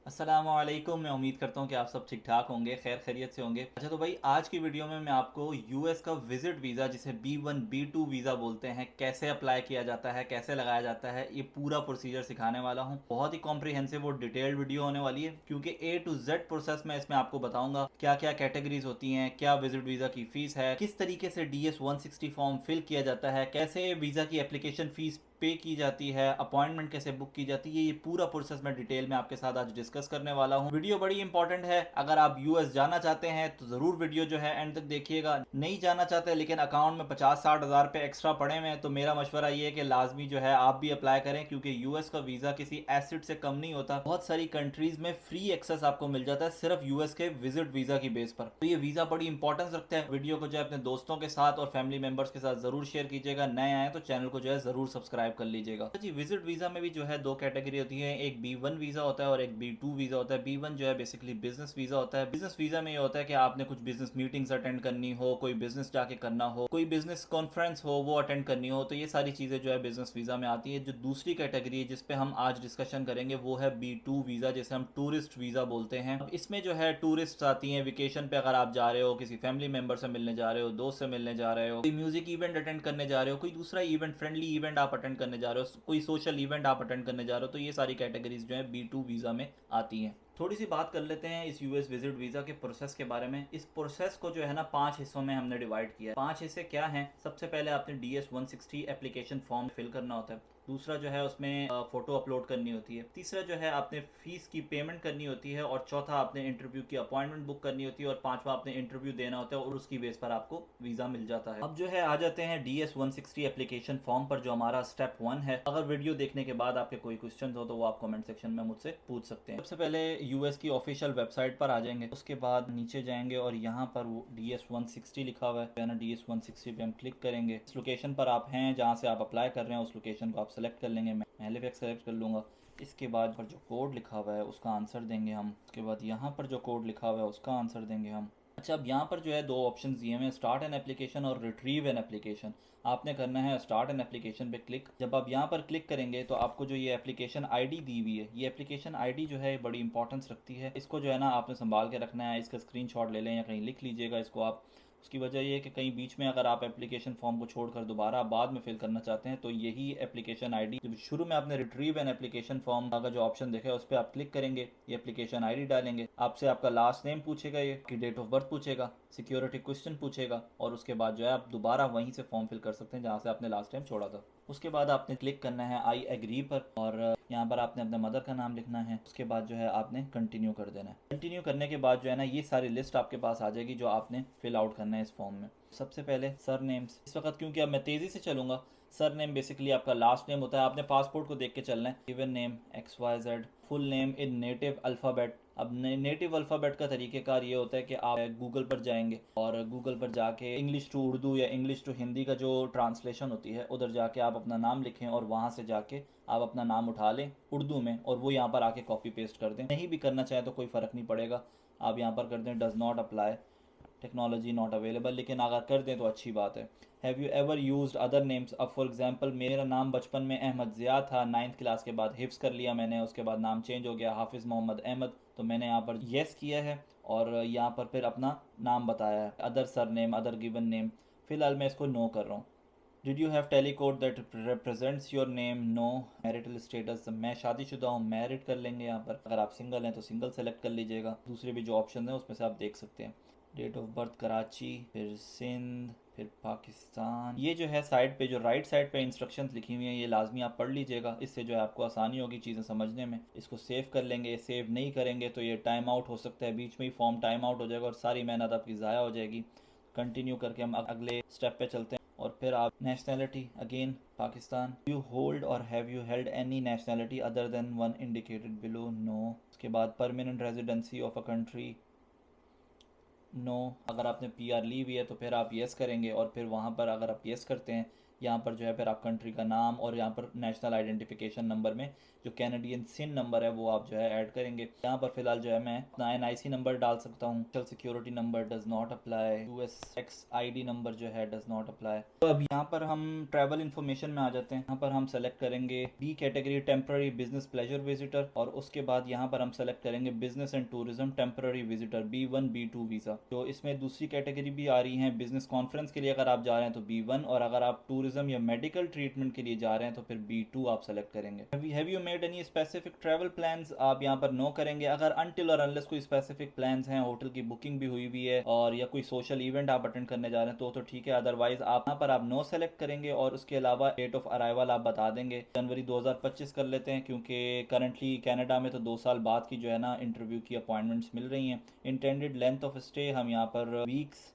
अस्सलामुअलैकुम। मैं उम्मीद करता हूँ कि आप सब ठीक ठाक होंगे, खैर खैरियत से होंगे। अच्छा तो भाई आज की वीडियो में मैं आपको यूएस का विजिट वीज़ा जिसे B1 B2 वीज़ा बोलते हैं कैसे अप्लाई किया जाता है, कैसे लगाया जाता है, ये पूरा प्रोसीजर सिखाने वाला हूँ। बहुत ही कॉम्प्रिहेंसिव और डिटेल्ड वीडियो होने वाली है क्योंकि A to Z प्रोसेस में इसमें आपको बताऊंगा क्या क्या कैटेगरीज होती हैं, क्या विजिट वीज़ा की फीस है, किस तरीके से DS-160 फॉर्म फिल किया जाता है, कैसे वीज़ा की एप्लीकेशन फीस पे की जाती है, अपॉइंटमेंट कैसे बुक की जाती है, ये पूरा प्रोसेस मैं डिटेल में आपके साथ आज डिस्कस करने वाला हूँ। वीडियो बड़ी इंपॉर्टेंट है। अगर आप यूएस जाना चाहते हैं तो जरूर वीडियो जो है एंड तक देखिएगा। नहीं जाना चाहते लेकिन अकाउंट में 50-60 हज़ार रुपये एक्स्ट्रा पड़े हुए हैं तो मेरा मशवरा ये है कि लाजमी जो है आप भी अप्लाई करें क्योंकि यूएस का वीज़ा किसी एसिड से कम नहीं होता। बहुत सारी कंट्रीज में फ्री एक्सेस आपको मिल जाता है सिर्फ यूएस के विजिट वीज़ा की बेस पर। तो ये वीज़ा बड़ी इंपॉर्टेंस रखता है। वीडियो को जो है अपने दोस्तों के साथ और फैमिली मेंबर्स के साथ जरूर शेयर कीजिएगा। नए आए तो चैनल को जो है जरूर सब्सक्राइब कर लीजिएगा। जी विजिट वीज़ा में भी जो है दो कैटेगरी होती है, एक B1 वीज़ा होता है और एक B2 वीज़ा होता है। B1 जो है बेसिकली बिजनेस वीज़ा होता है। बिजनेस वीज़ा में ये होता है कि आपने कुछ बिजनेस मीटिंग्स अटेंड करनी हो, कोई बिजनेस जाके करना हो, कोई बिजनेस कॉन्फ्रेंस हो वो अटेंड करनी हो, तो ये सारी चीज़ें जो है बिजनेस वीज़ा में आती है। जो दूसरी कैटेगरी है जिसपे हम आज डिस्कशन करेंगे वो है B2 वीज़ा, जिसे हम टूरिस्ट वीज़ा बोलते हैं। अब इसमें जो है टूरिस्ट आती हैं वेकेशन पे। अगर आप जा रहे हो, किसी फैमिली मेंबर से मिलने जा रहे हो, दोस्त से मिलने जा रहे हो, कोई म्यूजिक इवेंट अटेंड करने जा रहे हो, कोई दूसरा इवेंट, फ्रेंडली इवेंट आप अटेंड करने जा रहे हो, कोई सोशल इवेंट आप अटेंड करने जा रहे हो, तो ये सारी कैटेगरीज जो है B2 वीज़ा में आती हैं। थोड़ी सी बात कर लेते हैं इस यूएस विजिट वीज़ा के प्रोसेस के बारे में। इस प्रोसेस को जो है ना 5 हिस्सों में हमने डिवाइड किया है। 5 हिस्से क्या हैं? सबसे पहले आपने DS-160 एप्लीकेशन फॉर्म फिल करना होता है। दूसरा जो है उसमें फोटो अपलोड करनी होती है। तीसरा जो है आपने फीस की पेमेंट करनी होती है और चौथा आपने इंटरव्यू की अपॉइंटमेंट बुक करनी होती है और पांचवा आपने इंटरव्यू देना होता है और उसकी बेस पर आपको वीज़ा मिल जाता है। अब जो है आ जाते हैं DS-160 एप्लीकेशन फॉर्म पर, जो हमारा स्टेप 1 है। अगर वीडियो देखने के बाद आपके कोई क्वेश्चन हो तो वो आप कमेंट सेक्शन में मुझसे पूछ सकते हैं। सबसे पहले यूएस की ऑफिशियल वेबसाइट पर आ जाएंगे, उसके बाद नीचे जाएंगे और यहाँ पर वो DS-160 लिखा हुआ है ना, DS-160 पे हम क्लिक करेंगे। इस लोकेशन पर आप हैं जहाँ से आप अप्लाई कर रहे हैं, उस लोकेशन को आप सेलेक्ट कर लेंगे। मैं हैलिफैक्स सेलेक्ट कर लूँगा। इसके बाद पर जो कोड लिखा हुआ है उसका आंसर देंगे हम। उसके बाद यहाँ पर जो कोड लिखा हुआ है उसका आंसर देंगे हम। अच्छा, अब यहाँ पर जो है दो ऑप्शन दिए हुए हैं, स्टार्ट एन एप्लीकेशन और रिट्रीव एन एप्लीकेशन। आपने करना है स्टार्ट एन एप्लीकेशन पे क्लिक। जब आप यहाँ पर क्लिक करेंगे तो आपको जो ये एप्लीकेशन आईडी दी हुई है, ये एप्लीकेशन आईडी जो है बड़ी इंपॉर्टेंस रखती है। इसको जो है ना आपने संभाल के रखना है। इसका स्क्रीनशॉट ले लें या कहीं लिख लीजिएगा इसको आप। उसकी वजह ये है कि कहीं बीच में अगर आप एप्लीकेशन फॉर्म को छोड़कर दोबारा बाद में फिल करना चाहते हैं तो यही एप्लीकेशन आईडी, जब शुरू में आपने रिट्रीव एन एप्लीकेशन फॉर्म का जो ऑप्शन देखा है उस पर आप क्लिक करेंगे, ये एप्लीकेशन आईडी डालेंगे, आपसे आपका लास्ट नेम पूछेगा, ये की डेट ऑफ बर्थ पूछेगा, सिक्योरिटी क्वेश्चन पूछेगा और उसके बाद जो है आप दोबारा वहीं से फॉर्म फिल कर सकते हैं जहाँ से आपने लास्ट टाइम छोड़ा था। उसके बाद आपने क्लिक करना है आई एग्री पर और यहाँ पर आपने अपने मदर का नाम लिखना है। उसके बाद जो है आपने कंटिन्यू कर देना है। कंटिन्यू करने के बाद जो है ना ये सारी लिस्ट आपके पास आ जाएगी जो आपने फिल आउट करना है इस फॉर्म में। सबसे पहले सर नेम्स। इस वक्त क्योंकि अब मैं तेज़ी से चलूंगा, सर नेम बेसिकली आपका लास्ट नेम होता है। आपने पासपोर्ट को देख के चलना है। Given name XYZ, full name in native alphabet. अब नेटिव अल्फ़ाबेट का तरीक़ेकार ये होता है कि आप गूगल पर जाएंगे और गूगल पर जाके इंग्लिश टू उर्दू या इंग्लिश टू हिंदी का जो ट्रांसलेशन होती है उधर जाके आप अपना नाम लिखें और वहाँ से जाके आप अपना नाम उठा लें उर्दू में और वो यहाँ पर आके कॉपी पेस्ट कर दें। नहीं भी करना चाहे तो कोई फ़र्क नहीं पड़ेगा, आप यहाँ पर कर दें does not apply, technology not available, लेकिन अगर कर दें तो अच्छी बात है। Have you ever used other names. अब फॉर एग्जांपल मेरा नाम बचपन में अहमद ज़िया था, 9th क्लास के बाद हिफ्स कर लिया मैंने, उसके बाद नाम चेंज हो गया हाफिज़ मोहम्मद अहमद, तो मैंने यहाँ पर येस किया है और यहाँ पर फिर अपना नाम बताया है। Other surname, other given name, फ़िलहाल मैं इसको नो कर रहा हूँ। Did you have telecode that represents your name. No. Marital status, मैं शादीशुदा हूँ, मैरिड कर लेंगे यहाँ पर। अगर आप सिंगल हैं तो सिंगल सेलेक्ट कर लीजिएगा। दूसरे भी जो ऑप्शन हैं उसमें से आप देख सकते हैं। डेट ऑफ बर्थ कराची, फिर सिंध, फिर पाकिस्तान। ये जो है साइड पे, जो राइट साइड पे इंस्ट्रक्शंस लिखी हुई हैं ये लाजमी आप पढ़ लीजिएगा, इससे जो है आपको आसानी होगी चीज़ें समझने में। इसको सेव कर लेंगे। सेव नहीं करेंगे तो ये टाइम आउट हो सकता है, बीच में ही फॉर्म टाइम आउट हो जाएगा और सारी मेहनत आपकी ज़ाया हो जाएगी। कंटिन्यू करके हम अगले स्टेप पे चलते हैं और फिर आप nationality, again Pakistan. You hold or have you held any nationality other than one indicated below. No. उसके बाद permanent residency of a country, no. अगर आपने PR ली हुई है तो फिर आप येस करेंगे और फिर वहाँ पर अगर आप येस करते हैं यहाँ पर जो है फिर आप कंट्री का नाम और यहाँ पर नेशनल आइडेंटिफिकेशन नंबर में जो कैनेडियन सिन नंबर है वो आप जो है ऐड करेंगे। यहाँ पर फिलहाल जो है मैं अपना NIC नंबर डाल सकता हूँ। Social security number does not apply, US ID number जो है डज नॉट अप्लाई। तो अब यहाँ पर हम ट्रैवल इन्फॉर्मेशन में आ जाते हैं। यहाँ पर हम सेलेक्ट करेंगे B category temporary business pleasure visitor, और उसके बाद यहाँ पर हम सेलेक्ट करेंगे business and tourism temporary visitor B1 B2 visa. तो इसमें दूसरी कैटेगरी भी आ रही है, बिजनेस कॉन्फ्रेंस के लिए अगर आप जा रहे हैं तो B1, और अगर आप टूरिज्म या मेडिकल ट्रीटमेंट के लिए जा रहे हैं तो फिर B2 आप सेलेक्ट करेंगे। Have you made any specific travel plans, आप यहाँ पर नो करेंगे। अगर अनटिल और अनलेस कोई स्पेसिफिक प्लान्स हैं, होटल की बुकिंग भी हुई है और या कोई सोशल इवेंट आप अटेंड करने जा रहे हैं तो ठीक है, अदरवाइज आप यहाँ पर आप नो सेलेक्ट करेंगे। और उसके अलावा डेट ऑफ अराइवल आप बता देंगे जनवरी 2025 कर लेते हैं, क्योंकि करंटली कनाडा में तो 2 साल बाद की जो है ना इंटरव्यू की अपॉइंटमेंट्स मिल रही हैं। इंटेंडेड लेंथ ऑफ स्टे हम यहाँ पर वीक्स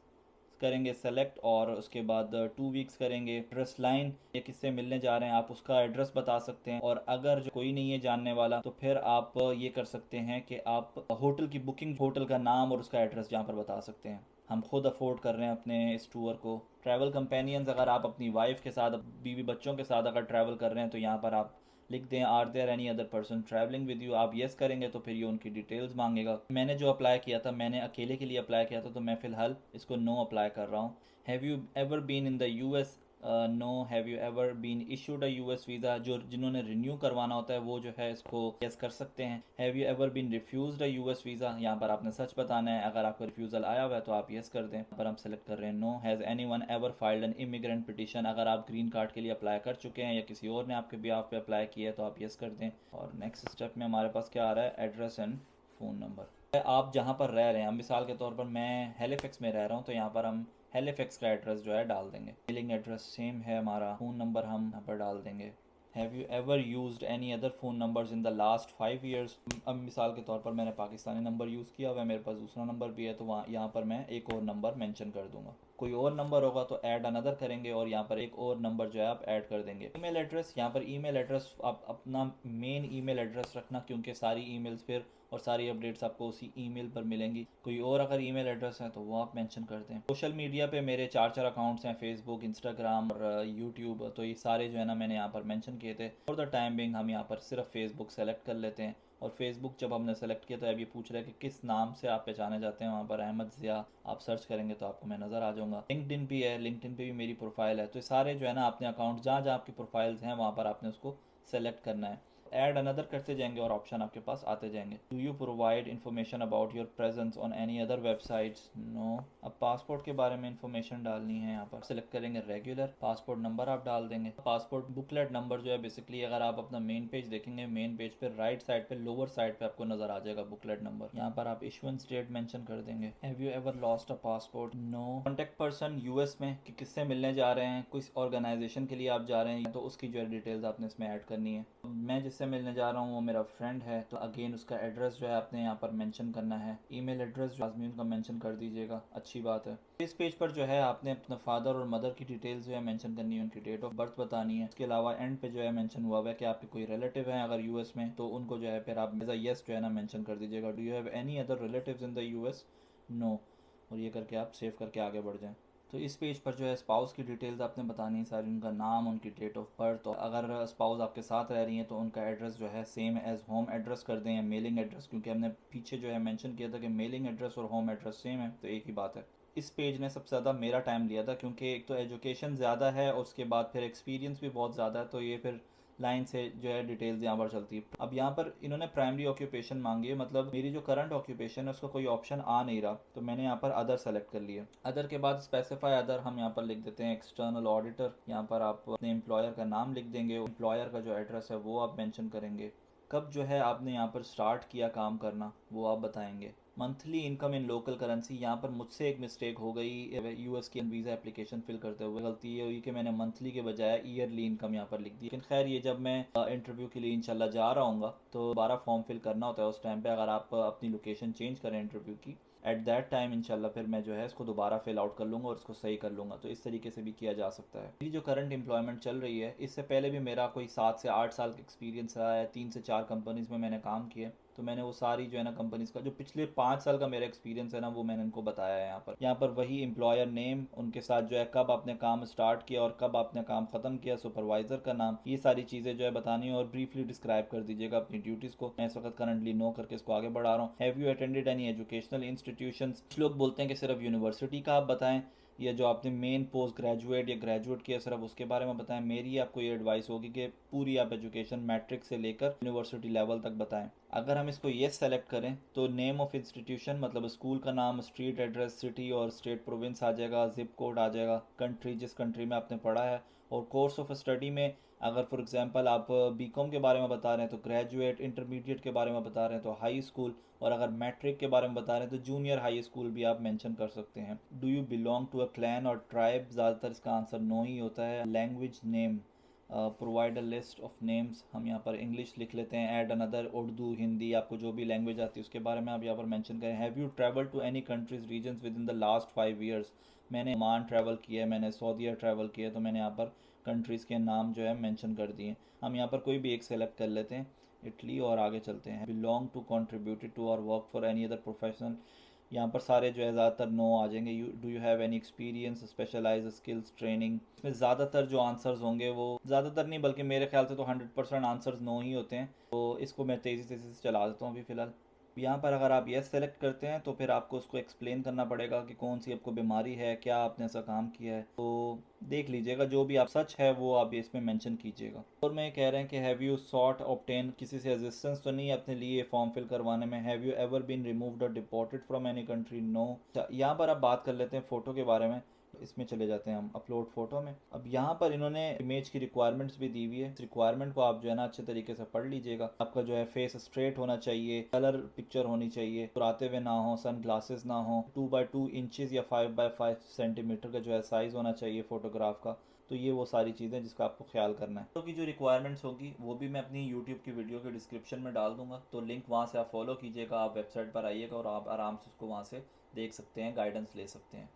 करेंगे सेलेक्ट, और उसके बाद 2 वीक्स करेंगे। एड्रेस लाइन या किससे मिलने जा रहे हैं आप उसका एड्रेस बता सकते हैं, और अगर जो कोई नहीं है जानने वाला तो फिर आप ये कर सकते हैं कि आप होटल की बुकिंग, होटल का नाम और उसका एड्रेस यहाँ पर बता सकते हैं। हम खुद अफोर्ड कर रहे हैं अपने इस टूर को। ट्रैवल कंपेनियंस, अगर आप अपनी वाइफ के साथ, बीवी बच्चों के साथ अगर ट्रैवल कर रहे हैं तो यहाँ पर आप लिख दें are there any other person travelling with you. आप येस करेंगे तो फिर ये उनकी डिटेल्स मांगेगा। मैंने जो अप्लाई किया था, मैंने अकेले के लिए अप्लाई किया था, तो मैं फ़िलहाल इसको नो अप्लाई कर रहा हूँ। Have you ever been in the US, no. Have you ever been issued a US visa, जो जिन्होंने रिन्यू करवाना होता है वो जो है इसको यस कर सकते हैं। Have you ever been refused a US visa, यहाँ पर आपने सच बताना है। अगर आपका रिफ्यूज़ल आया हुआ है तो आप यस कर दें। यहाँ पर हम सेलेक्ट कर रहे हैं no. Has anyone ever filed an immigrant petition, अगर आप ग्रीन कार्ड के लिए अप्लाई कर चुके हैं या किसी और ने आपके बिहाफ पे अप्लाई किया है तो आप यस कर दें। और नेक्स्ट स्टेप में हमारे पास क्या आ रहा है, एड्रेस एंड फ़ोन नंबर। आप जहाँ पर रह रहे हैं, मिसाल के तौर पर मैं हैलिफैक्स में रह रहा हूँ तो यहाँ पर हम हैलिफैक्स का एड्रेस जो है डाल देंगे। मेलिंग एड्रेस सेम है हमारा, फ़ोन नंबर हम यहाँ पर डाल देंगे। Have you ever used any other phone numbers in the last 5 years, अब मिसाल के तौर पर मैंने पाकिस्तानी नंबर यूज़ किया हुआ है, मेरे पास दूसरा नंबर भी है, तो वहाँ यहाँ पर मैं एक और नंबर मेंशन कर दूंगा। कोई और नंबर होगा तो ऐड अनदर करेंगे, और यहाँ पर एक और नंबर जो है आप ऐड कर देंगे। ईमेल एड्रेस, यहाँ पर ईमेल एड्रेस आप अपना मेन ईमेल एड्रेस रखना, क्योंकि सारी ईमेल्स फिर और सारी अपडेट्स आपको उसी ईमेल पर मिलेंगी। कोई और अगर ईमेल एड्रेस है तो वो आप मेंशन कर दें। सोशल मीडिया पे मेरे 4 अकाउंट्स हैं, फेसबुक, इंस्टाग्राम और यूट्यूब, तो ये सारे जो है ना मैंने यहाँ पर मेंशन किए थे। फॉर द टाइम बिंग हम यहाँ पर सिर्फ फेसबुक सेलेक्ट कर लेते हैं। और फेसबुक जब हमने सेलेक्ट किया तो अब ये पूछ रहा है कि किस नाम से आप पहचाने जाते हैं, वहाँ पर अहमद ज़िया आप सर्च करेंगे तो आपको मैं नज़र आ जाऊँगा। लिंक्डइन भी है, लिंक्डइन पे भी मेरी प्रोफाइल है। तो सारे जो है ना अपने अकाउंट जहाँ जहाँ आपकी प्रोफाइल्स हैं वहाँ पर आपने उसको सेलेक्ट करना है। ऐड अनदर करते जाएंगे और ऑप्शन आपके पास आते जाएंगे। Do you provide information about your presence on any other websites, no. अब पासपोर्ट के बारे में इन्फॉर्मेशन डालनी है, यहाँ पर सेलेक्ट करेंगे रेगुलर। पासपोर्ट नंबर आप डाल देंगे। पासपोर्ट बुकलेट नंबर जो है बेसिकली अगर आप अपना मेन पेज देखेंगे, मेन पेज पे राइट साइड पे लोअर साइड पे आपको नजर आ जाएगा बुकलेट नंबर, यहाँ पर आप इशुएंस डेट मेंशन कर देंगे। Have you ever lost a passport, no. Contact person US में कि किससे मिलने जा रहे हैं, किस ऑर्गेनाइजेशन के लिए आप जा रहे हैं, तो उसकी जो है डिटेल्स आपने इसमें ऐड करनी है। मैं जिससे मिलने जा रहा हूँ वो मेरा फ्रेंड है, तो अगेन उसका एड्रेस जो है आपने यहाँ पर मेंशन करना है। ईमेल एड्रेस लाजमी उनका मेंशन कर दीजिएगा, अच्छी बात है। इस पेज पर जो है आपने अपना फादर और मदर की डिटेल्स जो है मेंशन करनी है, उनकी डेट ऑफ बर्थ बतानी है। इसके अलावा एंड पे जो है मेंशन हुआ है कि आपके कोई रिलेटिव हैं अगर US में, तो उनको जो है फिर आप एज अ यस जो है ना मेंशन कर दीजिएगा। Do you have any other relatives in the US, no. और ये करके आप सेव करके आगे बढ़ जाएं। तो इस पेज पर जो है स्पाउस की डिटेल्स आपने बतानी है सारी, उनका नाम, उनकी डेट ऑफ बर्थ, और अगर स्पाउस आपके साथ रह रही हैं तो उनका एड्रेस जो है सेम एज होम एड्रेस कर दें या मेलिंग एड्रेस, क्योंकि हमने पीछे जो है मेंशन किया था कि मेलिंग एड्रेस और होम एड्रेस सेम है, तो एक ही बात है। इस पेज ने सबसे ज़्यादा मेरा टाइम लिया था, क्योंकि एक तो एजुकेशन ज़्यादा है और उसके बाद फिर एक्सपीरियंस भी बहुत ज़्यादा है, तो ये फिर लाइन से जो है डिटेल्स यहाँ पर चलती है। अब यहाँ पर इन्होंने प्राइमरी ऑक्यूपेशन मांगी है, मतलब मेरी जो करंट ऑक्यूपेशन है उसका कोई ऑप्शन आ नहीं रहा, तो मैंने यहाँ पर अदर सेलेक्ट कर लिया। अदर के बाद स्पेसिफाई अदर हम यहाँ पर लिख देते हैं एक्सटर्नल ऑडिटर। यहाँ पर आप अपने एम्प्लॉयर का नाम लिख देंगे, एम्प्लॉयर का जो एड्रेस है वो आप मेंशन करेंगे। कब जो है आपने यहाँ पर स्टार्ट किया काम करना वो आप बताएंगे। Monthly income in local currency, यहाँ पर मुझसे एक मिस्टेक हो गई US की वीज़ा एप्लीकेशन फिल करते हुए। गलती ये हुई कि मैंने मंथली के बजाय ईयरली इनकम यहाँ पर लिख दी, लेकिन खैर ये जब मैं इंटरव्यू के लिए इंशाल्लाह जा रहा हूँ तो दोबारा फॉर्म फिल करना होता है उस टाइम पे, अगर आप अपनी लोकेशन चेंज करें इंटरव्यू की एट दैट टाइम इंशाल्लाह फिर मैं जो है इसको दोबारा फिल आउट कर लूँगा और इसको सही कर लूँगा। तो इस तरीके से भी किया जा सकता है। मेरी जो करंट एम्प्लॉयमेंट चल रही है, इससे पहले भी मेरा कोई 7 से 8 साल का एक्सपीरियंस रहा है। 3 से 4 कंपनीज़ में मैंने काम किया है। तो मैंने वो सारी जो है ना कंपनीज़ का जो पिछले 5 साल का मेरा एक्सपीरियंस है ना, वो मैंने उनको बताया है यहाँ पर वही एम्प्लॉयर नेम, उनके साथ जो है कब आपने काम स्टार्ट किया और कब आपने काम ख़त्म किया, सुपरवाइज़र का नाम, ये सारी चीज़ें जो है बतानी है और ब्रीफली डिस्क्राइब कर दीजिएगा अपनी ड्यूटीज़ को। मैं इस वक्त करंटली नो करके इसको आगे बढ़ा रहा हूँ। Have you attended any educational institutions? कुछ लोग बोलते हैं कि सिर्फ यूनिवर्सिटी का आप बताएं, या जो आपने मेन पोस्ट ग्रेजुएट या ग्रेजुएट किया सिर्फ उसके बारे में बताएं। मेरी आपको ये एडवाइस होगी कि पूरी आप एजुकेशन मैट्रिक से लेकर यूनिवर्सिटी लेवल तक बताएं। अगर हम इसको येस सेलेक्ट करें तो नेम ऑफ इंस्टीट्यूशन मतलब स्कूल का नाम, स्ट्रीट एड्रेस, सिटी और स्टेट प्रोविंस आ जाएगा, जिप कोड आ जाएगा, कंट्री जिस कंट्री में आपने पढ़ा है, और कोर्स ऑफ स्टडी में अगर फॉर एग्जांपल आप बीकॉम के बारे में बता रहे हैं तो ग्रेजुएट, इंटरमीडिएट के बारे में बता रहे हैं तो हाई स्कूल, और अगर मैट्रिक के बारे में बता रहे हैं तो जूनियर हाई स्कूल भी आप मेंशन कर सकते हैं। Do you belong to a clan or tribe? ज़्यादातर इसका आंसर नो ही होता है। Language name, provide a list of names, हम यहाँ पर इंग्लिश लिख लेते हैं। ऐड अनदर, उर्दू, हिंदी, आपको जो भी लैंग्वेज आती है उसके बारे में आप यहाँ पर मेंशन करें। Have you travel to any countries regions with in the last 5 years? मैंने ओमान ट्रैवल किया है, मैंने सऊदीया ट्रैवल किया है, तो मैंने यहाँ पर कंट्रीज़ के नाम जो है मेंशन कर दिए। हम यहाँ पर कोई भी एक सेलेक्ट कर लेते हैं, इटली, और आगे चलते हैं। Belong to, contributed to or work for any other professional, यहाँ पर सारे जो है ज़्यादातर नो आ जाएंगे। You do you have any experience, specialize skills, training? इसमें ज़्यादातर जो आंसर्स होंगे वो ज़्यादातर नहीं बल्कि मेरे ख्याल से तो 100% आंसर्स नो ही होते हैं। तो इसको मैं तेज़ी तेज़ी से चला देता हूँ अभी फ़िलहाल। यहाँ पर अगर आप येस सेलेक्ट करते हैं तो फिर आपको उसको एक्सप्लेन करना पड़ेगा कि कौन सी आपको बीमारी है, क्या आपने ऐसा काम किया है। तो देख लीजिएगा जो भी आप सच है वो आप इसमें मेंशन कीजिएगा। और मैं कह रहे हैं कि हैव यू सॉट ऑब्टेन, किसी से असिस्टेंस तो नहीं है अपने लिए फॉर्म फिल करवाने में। Have you ever been removed or deported from any country? No. यहाँ पर आप बात कर लेते हैं फ़ोटो के बारे में। इसमें चले जाते हैं हम अपलोड फोटो में। अब यहाँ पर इन्होंने इमेज की रिक्वायरमेंट्स भी दी हुई है। इस रिक्वायरमेंट को आप जो है ना अच्छे तरीके से पढ़ लीजिएगा। आपका जो है फेस स्ट्रेट होना चाहिए, कलर पिक्चर होनी चाहिए, चुराते हुए ना हो, सन ग्लासेस ना हो, 2x2 इंचेस या 5x5 सेंटीमीटर का जो है साइज़ होना चाहिए फ़ोटोग्राफ का। तो ये वो सारी चीज़ें जिसका आपको ख्याल करना है। तो की जो रिक्वायरमेंट्स होगी वो भी मैं अपनी यूट्यूब की वीडियो के डिस्क्रिप्शन में डाल दूंगा, तो लिंक वहाँ से आप फॉलो कीजिएगा, आप वेबसाइट पर आइएगा और आप आराम से उसको वहाँ से देख सकते हैं, गाइडेंस ले सकते हैं।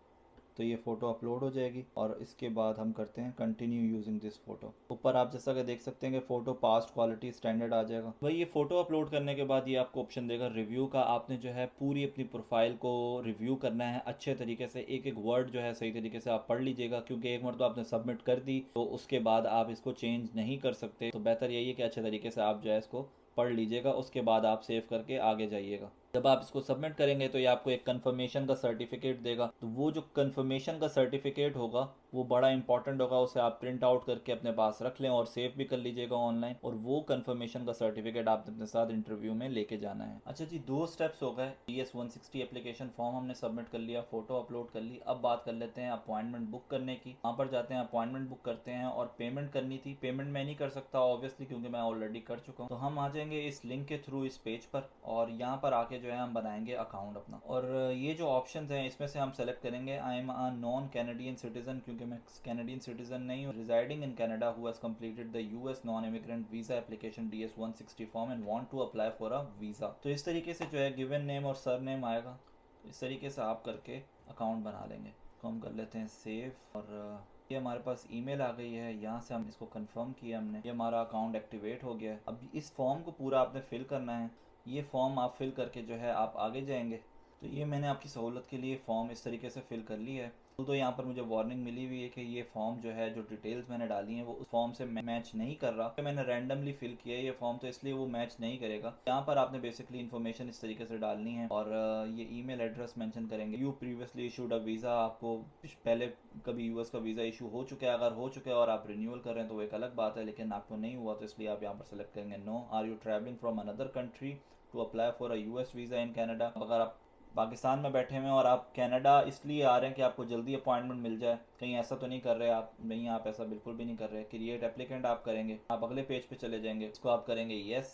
तो ये फ़ोटो अपलोड हो जाएगी और इसके बाद हम करते हैं कंटिन्यू यूजिंग दिस फोटो। ऊपर आप जैसा कि देख सकते हैं कि फ़ोटो पास्ट क्वालिटी स्टैंडर्ड आ जाएगा। भाई ये फ़ोटो अपलोड करने के बाद ये आपको ऑप्शन देगा रिव्यू का। आपने जो है पूरी अपनी प्रोफाइल को रिव्यू करना है अच्छे तरीके से, एक एक वर्ड जो है सही तरीके से आप पढ़ लीजिएगा, क्योंकि एक बार तो आपने सबमिट कर दी तो उसके बाद आप इसको चेंज नहीं कर सकते। तो बेहतर यही है कि अच्छे तरीके से आप जो है इसको पढ़ लीजिएगा, उसके बाद आप सेव करके आगे जाइएगा। जब आप इसको सबमिट करेंगे तो ये आपको एक कंफर्मेशन का सर्टिफिकेट देगा। तो वो जो कंफर्मेशन का सर्टिफिकेट होगा वो बड़ा इंपॉर्टेंट होगा, उसे आप प्रिंट आउट करके अपने पास रख लें और सेव भी कर लीजिएगा ऑनलाइन। और वो कंफर्मेशन का सर्टिफिकेट आपने अपने साथ इंटरव्यू में लेके जाना है। अच्छा जी, 2 स्टेप्स हो गए। DS-160 एप्लीकेशन फॉर्म हमने सबमिट कर लिया, फोटो अपलोड कर ली। अब बात कर लेते हैं अपॉइंटमेंट बुक करने की। वहाँ पर जाते हैं, अपॉइंटमेंट बुक करते हैं और पेमेंट करनी थी। पेमेंट मैं नहीं कर सकता ऑब्वियसली क्योंकि मैं ऑलरेडी कर चुका हूँ। तो हम आ जाएंगे इस लिंक के थ्रू इस पेज पर और यहाँ पर आके जो है हम बनाएंगे अकाउंट अपना। और ये जो ऑप्शंस हैं इसमें से हम सेलेक्ट करेंगे I am a non Canadian citizen, क्योंकि मैं कैनेडियन सिटीजन नहीं हूँ, residing in Canada who has completed the US non immigrant visa application DS-160 form and want to apply for a visa. तो इस तरीके से जो है गिवन नेम और सर नेम आएगा। इस तरीके से आप करके अकाउंट बना लेंगे। तो हम कर लेते हैं सेव और ये हमारे पास ईमेल आ गई है। यहाँ से हम इसको कंफर्म किया हमने, ये हमारा अकाउंट एक्टिवेट हो गया है। अब इस फॉर्म को पूरा आपने फिल करना है। ये फॉर्म आप फिल करके जो है आप आगे जाएंगे। तो ये मैंने आपकी सहूलत के लिए फॉर्म इस तरीके से फिल कर ली है। तो यहाँ पर मुझे वार्निंग मिली हुई है कि ये फॉर्म जो है, जो डिटेल्स मैंने डाली हैं वो उस फॉर्म से मैच नहीं कर रहा। मैंने रैंडमली फिल किया है ये फॉर्म, तो इसलिए वो मैच नहीं करेगा। यहाँ पर आपने बेसिकली इन्फॉर्मेशन इस तरीके से डालनी है और ये ईमेल एड्रेस मेंशन करेंगे। You previously issued a visa, आपको पहले कभी यूएस का वीज़ा इशू हो चुका है। अगर हो चुका है और आप रिन्यूअल कर रहे हैं तो वो एक अलग बात है, लेकिन आपको नहीं हुआ तो इसलिए आप यहाँ पर सेलेक्ट करेंगे no. Are you travelling from another country to apply for a US visa in Canada? अगर आप पाकिस्तान में बैठे हुए हैं और आप कनाडा इसलिए आ रहे हैं कि आपको जल्दी अपॉइंटमेंट मिल जाए, कहीं ऐसा तो नहीं कर रहे आप? नहीं, आप ऐसा बिल्कुल भी नहीं कर रहे। क्रिएट एप्लीकेंट आप करेंगे, आप अगले पेज पे चले जाएंगे, इसको आप करेंगे yes.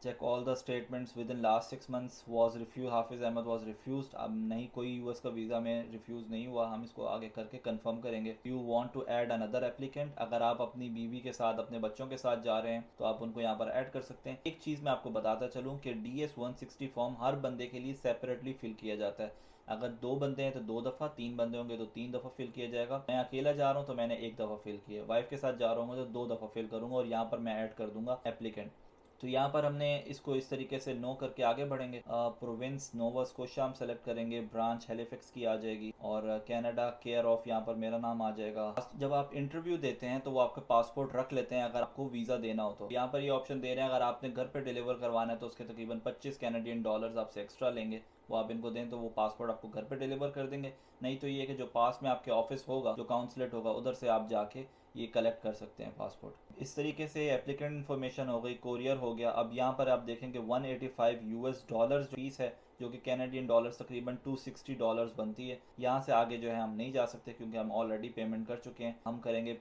Check all the statements with in last 6 months was refuse, Hafiz Ahmad was refuse. अब नहीं, कोई यूएस का वीज़ा में रिफ्यूज़ नहीं हुआ, हम इसको आगे करके कंफर्म करेंगे। You want to add another applicant, अगर आप अपनी बीवी के साथ अपने बच्चों के साथ जा रहे हैं तो आप उनको यहाँ पर ऐड कर सकते हैं। एक चीज़ मैं आपको बताता चलूँ कि DS-160 फॉर्म हर बंदे के लिए सेपरेटली फिल किया जाता है। अगर 2 बंदे हैं तो 2 दफ़ा, 3 बंदे होंगे तो 3 दफ़ा फिल किया जाएगा। मैं अकेला जा रहा हूँ तो मैंने 1 दफ़ा फिल किया, वाइफ के साथ जा रहा हूँ तो 2 दफ़ा फिल करूँगा और यहाँ पर मैं ऐड कर दूंगा एप्लीकेंट। तो यहाँ पर हमने इसको इस तरीके से नो करके आगे बढ़ेंगे। प्रोविंस नोवा स्कोशिया हम सेलेक्ट करेंगे, ब्रांच हेलिफैक्स की आ जाएगी और कनाडा केयर ऑफ यहाँ पर मेरा नाम आ जाएगा। जब आप इंटरव्यू देते हैं तो वो आपका पासपोर्ट रख लेते हैं अगर आपको वीज़ा देना हो तो। यहाँ पर ये ऑप्शन दे रहे हैं अगर आपने घर पे डिलीवर करवाना है तो उसके तकरीबन 25 कैनेडियन डॉलर्स आपसे एक्स्ट्रा लेंगे, वो आप इनको दें तो वो पासपोर्ट आपको घर पे डिलीवर कर देंगे। नहीं तो ये कि जो पास में आपके ऑफिस होगा, जो काउंसलेट होगा, उधर से आप जाके ये कलेक्ट कर सकते हैं पासपोर्ट। इस तरीके से एप्लीकेंट इन्फॉर्मेशन हो गई, कोरियर हो गया। अब यहाँ पर आप देखेंगे 185 यूएस डॉलर्स फीस है, जो कि कैनेडियन डॉलर्स तकरीबन $260 बनती है। यहाँ से आगे जो है हम नहीं जा सकते क्योंकि हम ऑलरेडी पेमेंट कर चुके हैं। हम करेंगे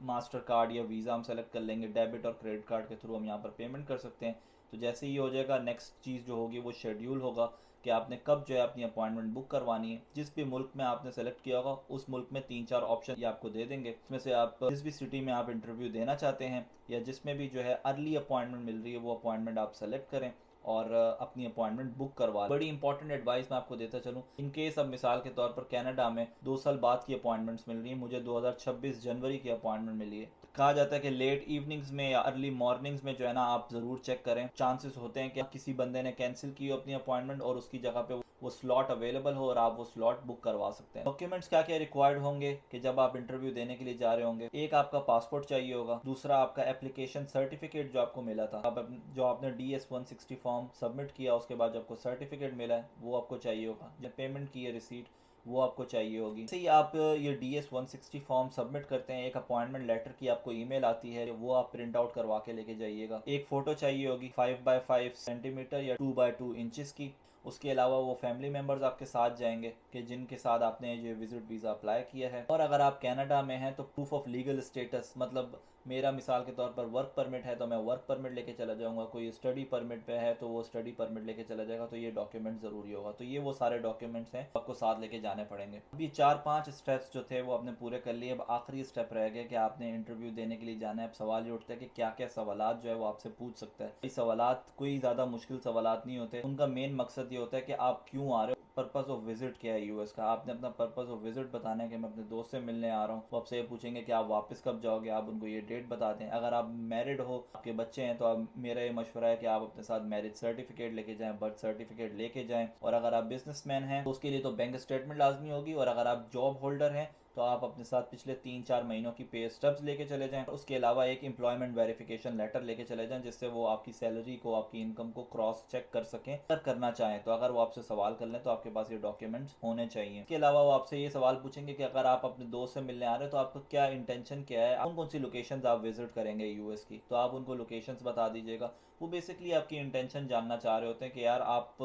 मास्टर कार्ड या वीज़ा हम सेलेक्ट कर लेंगे, डेबिट और क्रेडिट कार्ड के थ्रू हम यहाँ पर पेमेंट कर सकते हैं। तो जैसे ही हो जाएगा, नेक्स्ट चीज़ जो होगी वो शेड्यूल होगा कि आपने कब जो है अपनी अपॉइंटमेंट बुक करवानी है। जिस भी मुल्क में आपने सेलेक्ट किया होगा उस मुल्क में 3-4 ऑप्शन ये आपको दे देंगे, इसमें से आप जिस भी सिटी में आप इंटरव्यू देना चाहते हैं या जिसमें भी जो है अर्ली अपॉइंटमेंट मिल रही है वो अपॉइंटमेंट आप सेलेक्ट करें और अपनी अपॉइंटमेंट बुक करवा। बड़ी इंपॉर्टेंट एडवाइस मैं आपको देता चलूँ, इन केस अब मिसाल के तौर पर कनाडा में 2 साल बाद की अपॉइंटमेंट्स मिल रही है, मुझे 2026 जनवरी की अपॉइंटमेंट मिली है। कहा जाता है कि लेट इवनिंग्स में या अर्ली मॉर्निंग्स में जो है ना आप ज़रूर चेक करें, चांसेस होते हैं कि किसी बंदे ने कैंसिल की हो अपनी अपॉइंटमेंट और उसकी जगह पे वो स्लॉट अवेलेबल हो और आप वो स्लॉट बुक करवा सकते हैं। डॉक्यूमेंट्स क्या क्या रिक्वायर्ड होंगे कि जब आप इंटरव्यू देने के लिए जा रहे होंगे, एक आपका पासपोर्ट चाहिए होगा, दूसरा आपका एप्लीकेशन सर्टिफिकेट जो आपको मिला था, जो आपने DS-160 फॉर्म सबमिट किया उसके बाद जो आपको सर्टिफिकेट मिला है वो आपको चाहिए होगा, जब पेमेंट की है रिसीट वो आपको चाहिए होगी। जैसे ही आप ये DS-160 फॉर्म सबमिट करते हैं, एक अपॉइंटमेंट लेटर की आपको ईमेल आती है, वो आप प्रिंट आउट करवा के लेके जाइएगा। एक फ़ोटो चाहिए होगी 5x5 सेंटीमीटर या 2x2 इंचज़ की। उसके अलावा वो फैमिली मेम्बर्स आपके साथ जाएंगे कि जिनके साथ आपने ये विजिट वीज़ा अप्लाई किया है। और अगर आप कनाडा में हैं तो प्रूफ ऑफ लीगल स्टेटस, मतलब मेरा मिसाल के तौर पर वर्क परमिट है तो मैं वर्क परमिट लेके चला जाऊंगा, कोई स्टडी परमिट पे है तो वो स्टडी परमिट लेके चला जाएगा, तो ये डॉक्यूमेंट ज़रूरी होगा। तो ये वो सारे डॉक्यूमेंट्स हैं आपको साथ लेके जाने पड़ेंगे। अब ये 4-5 स्टेप्स जो थे वो आपने पूरे कर लिए। अब आखिरी स्टेप रह गया कि आपने इंटरव्यू देने के लिए जाना है। अब सवाल ये उठता है कि क्या क्या सवालात जो है वो आपसे पूछ सकता है। ये सवालात कोई ज़्यादा मुश्किल सवालात नहीं होते, उनका मेन मकसद ये होता है कि आप क्यों आ रहे हो, पर्पस ऑफ विजिट क्या है यूएस का। आपने अपना पर्पस ऑफ विजिट बताना है कि मैं अपने दोस्त से मिलने आ रहा हूँ। वो आपसे ये पूछेंगे कि आप वापस कब जाओगे, आप उनको ये डेट बता दें। अगर आप मैरिड हो, आपके बच्चे हैं, तो आप, मेरा ये मशवरा है कि आप अपने साथ मैरिज सर्टिफिकेट लेके जाएं, बर्थ सर्टिफिकेट लेके जाएं। और अगर आप बिजनेसमैन हैं तो उसके लिए तो बैंक स्टेटमेंट लाजमी होगी। और अगर आप जॉब होल्डर हैं तो आप अपने साथ पिछले 3-4 महीनों की पे स्टब्स लेके चले जाएं। उसके अलावा एक एम्प्लॉयमेंट वेरिफिकेशन लेटर लेके चले जाएं जिससे वो आपकी सैलरी को, आपकी इनकम को क्रॉस चेक कर सकें। अगर करना चाहें तो अगर वो आपसे सवाल कर लें तो आपके पास ये डॉक्यूमेंट्स होने चाहिए। इसके अलावा वो आपसे ये सवाल पूछेंगे कि अगर आप अपने दोस्त से मिलने आ रहे हैं तो आपका क्या इंटेंशन क्या है, कौन कौन सी लोकेशंस आप विजिट करेंगे यूएस की, तो आप उनको लोकेशंस बता दीजिएगा। वो बेसिकली आपकी इंटेंशन जानना चाह रहे होते हैं कि यार आप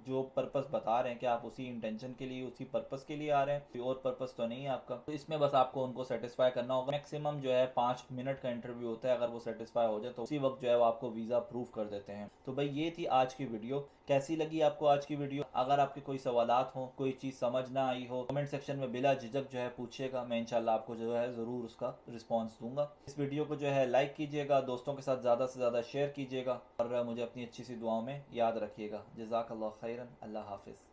जो पर्पस बता रहे हैं कि आप उसी इंटेंशन के लिए, उसी पर्पस के लिए आ रहे हैं, कोई और पर्पस तो नहीं है आपका। तो इसमें बस आपको उनको सेटिस्फाई करना होगा। मैक्सिमम जो है 5 मिनट का इंटरव्यू होता है, अगर वो सेटिस्फाई हो जाए तो उसी वक्त जो है वो आपको वीज़ा अप्रूव कर देते हैं। तो भाई ये थी आज की वीडियो। कैसी लगी आपको आज की वीडियो? अगर आपके कोई सवालात हो, कोई चीज़ समझ ना आई हो, कमेंट सेक्शन में बिला झिझक जो है पूछिएगा, मैं इंशाल्लाह आपको जो है ज़रूर उसका रिस्पॉन्स दूंगा। इस वीडियो को जो है लाइक कीजिएगा, दोस्तों के साथ ज़्यादा से ज़्यादा शेयर कीजिएगा और मुझे अपनी अच्छी सी दुआओं में याद रखिएगा। जज़ाकल्लाह खैरन। अल्लाह हाफिज़।